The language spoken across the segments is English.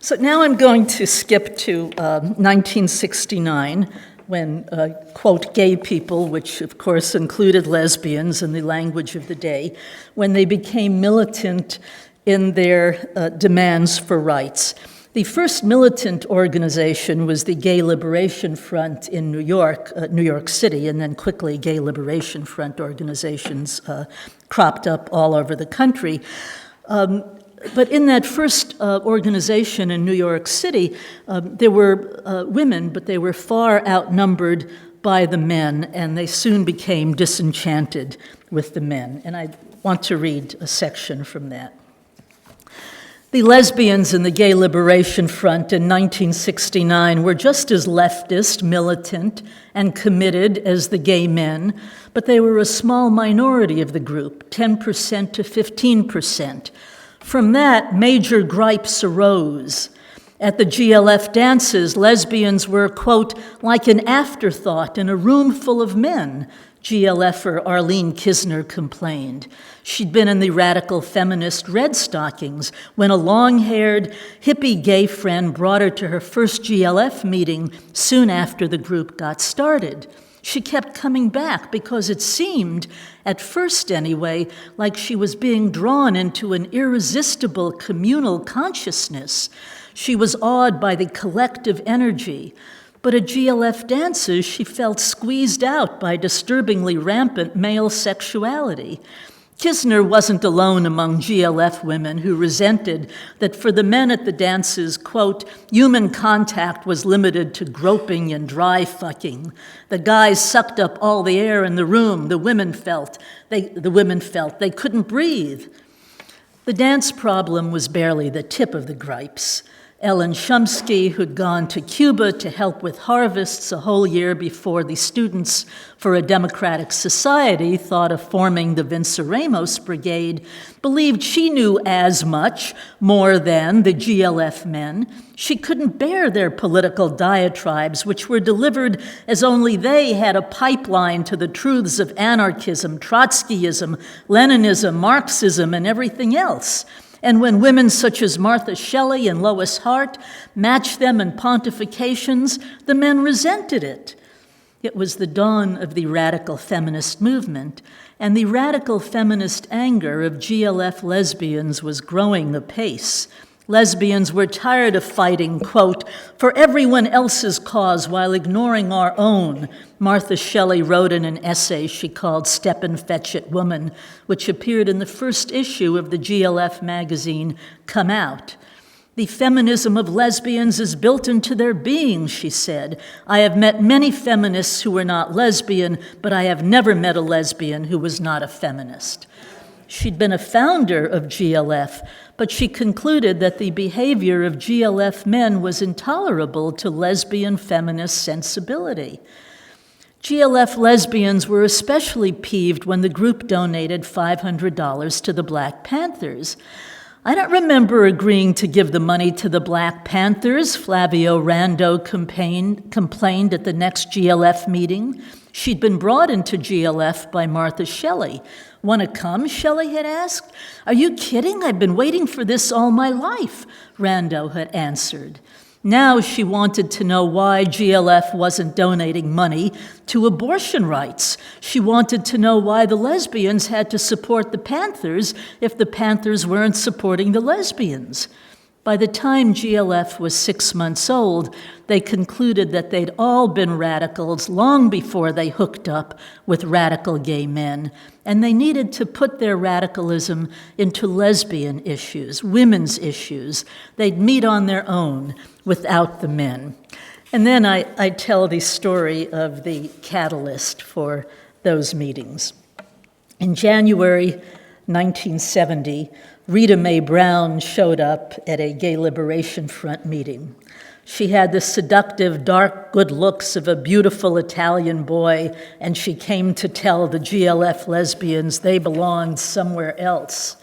So now I'm going to skip to 1969, when, quote, gay people, which of course included lesbians in the language of the day, when they became militant in their demands for rights. The first militant organization was the Gay Liberation Front in New York City, and then quickly Gay Liberation Front organizations cropped up all over the country. But in that first organization in New York City, there were women, but they were far outnumbered by the men, and they soon became disenchanted with the men. And I want to read a section from that. The lesbians in the Gay Liberation Front in 1969 were just as leftist, militant, and committed as the gay men, but they were a small minority of the group, 10% to 15%. From that, major gripes arose. At the GLF dances, lesbians were, quote, like an afterthought in a room full of men, GLFer Arlene Kisner complained. She'd been in the radical feminist Red Stockings when a long-haired, hippie gay friend brought her to her first GLF meeting soon after the group got started. She kept coming back because it seemed, at first anyway, like she was being drawn into an irresistible communal consciousness. She was awed by the collective energy. But at GLF dances, she felt squeezed out by disturbingly rampant male sexuality. Kisner wasn't alone among GLF women who resented that for the men at the dances, quote, human contact was limited to groping and dry fucking. The guys sucked up all the air in the room. The women felt they couldn't breathe. The dance problem was barely the tip of the gripes. Ellen Shumsky, who'd gone to Cuba to help with harvests a whole year before the Students for a Democratic Society thought of forming the Vinceremos Brigade, believed she knew as much, more than, the GLF men. She couldn't bear their political diatribes, which were delivered as only they had a pipeline to the truths of anarchism, Trotskyism, Leninism, Marxism, and everything else. And when women such as Martha Shelley and Lois Hart matched them in pontifications, the men resented it. It was the dawn of the radical feminist movement, and the radical feminist anger of GLF lesbians was growing apace. Lesbians were tired of fighting, quote, for everyone else's cause while ignoring our own, Martha Shelley wrote in an essay she called Step and Fetch It Woman, which appeared in the first issue of the GLF magazine, Come Out. The feminism of lesbians is built into their being, she said. I have met many feminists who were not lesbian, but I have never met a lesbian who was not a feminist. She'd been a founder of GLF, but she concluded that the behavior of GLF men was intolerable to lesbian feminist sensibility. GLF lesbians were especially peeved when the group donated $500 to the Black Panthers. I don't remember agreeing to give the money to the Black Panthers, Flavio Rando complained at the next GLF meeting. She'd been brought into GLF by Martha Shelley. Want to come, Shelley had asked. Are you kidding? I've been waiting for this all my life, Rando had answered. Now she wanted to know why GLF wasn't donating money to abortion rights. She wanted to know why the lesbians had to support the Panthers if the Panthers weren't supporting the lesbians. By the time GLF was 6 months old, they concluded that they'd all been radicals long before they hooked up with radical gay men, and they needed to put their radicalism into lesbian issues, women's issues. They'd meet on their own without the men. And then I tell the story of the catalyst for those meetings. In January 1970, Rita Mae Brown showed up at a Gay Liberation Front meeting. She had the seductive, dark, good looks of a beautiful Italian boy, and she came to tell the GLF lesbians they belonged somewhere else.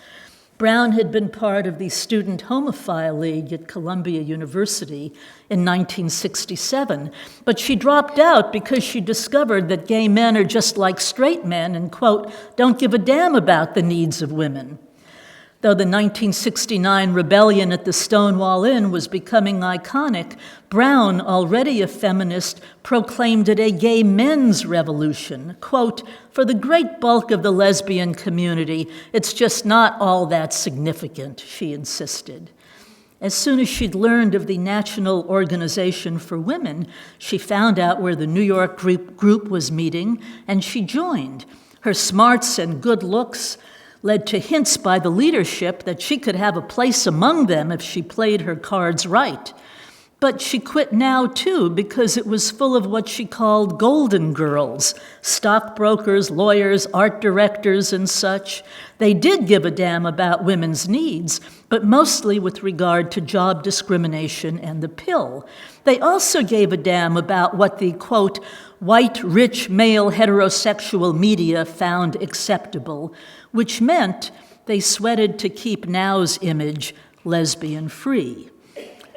Brown had been part of the Student Homophile League at Columbia University in 1967, but she dropped out because she discovered that gay men are just like straight men and, quote, don't give a damn about the needs of women. Though the 1969 rebellion at the Stonewall Inn was becoming iconic, Brown, already a feminist, proclaimed it a gay men's revolution. Quote, "For the great bulk of the lesbian community, it's just not all that significant," she insisted. As soon as she'd learned of the National Organization for Women, she found out where the New York group was meeting, and she joined. Her smarts and good looks led to hints by the leadership that she could have a place among them if she played her cards right. But she quit now, too, because it was full of what she called golden girls, stockbrokers, lawyers, art directors, and such. They did give a damn about women's needs, but mostly with regard to job discrimination and the pill. They also gave a damn about what the, quote, white, rich, male heterosexual media found acceptable, which meant they sweated to keep Now's image lesbian-free.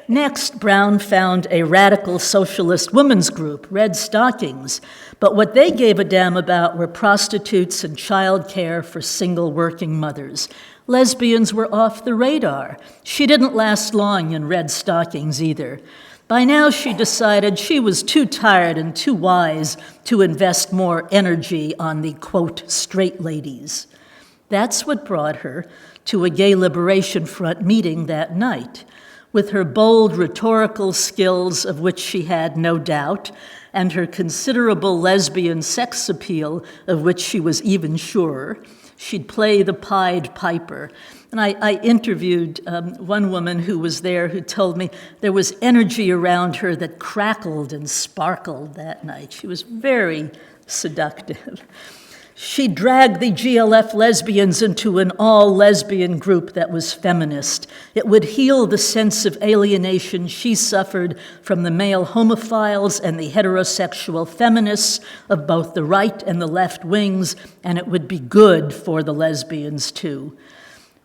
Next, Brown found a radical socialist women's group, Red Stockings, but what they gave a damn about were prostitutes and child care for single working mothers. Lesbians were off the radar. She didn't last long in Red Stockings either. By now, she decided she was too tired and too wise to invest more energy on the, quote, straight ladies. That's what brought her to a Gay Liberation Front meeting that night. With her bold rhetorical skills, of which she had no doubt, and her considerable lesbian sex appeal, of which she was even surer, she'd play the Pied Piper. And I interviewed one woman who was there who told me there was energy around her that crackled and sparkled that night. She was very seductive. She dragged the GLF lesbians into an all-lesbian group that was feminist. It would heal the sense of alienation she suffered from the male homophiles and the heterosexual feminists of both the right and the left wings, and it would be good for the lesbians, too.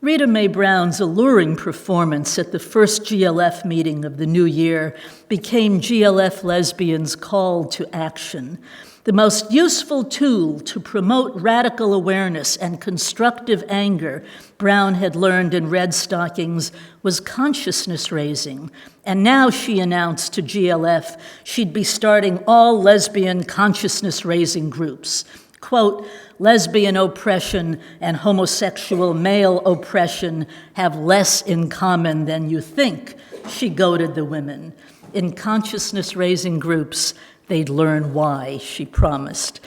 Rita Mae Brown's alluring performance at the first GLF meeting of the new year became GLF lesbians' call to action. The most useful tool to promote radical awareness and constructive anger Brown had learned in Red Stockings was consciousness raising. And now, she announced to GLF, she'd be starting all lesbian consciousness raising groups. Quote, lesbian oppression and homosexual male oppression have less in common than you think, she goaded the women. In consciousness raising groups, they'd learn why, she promised.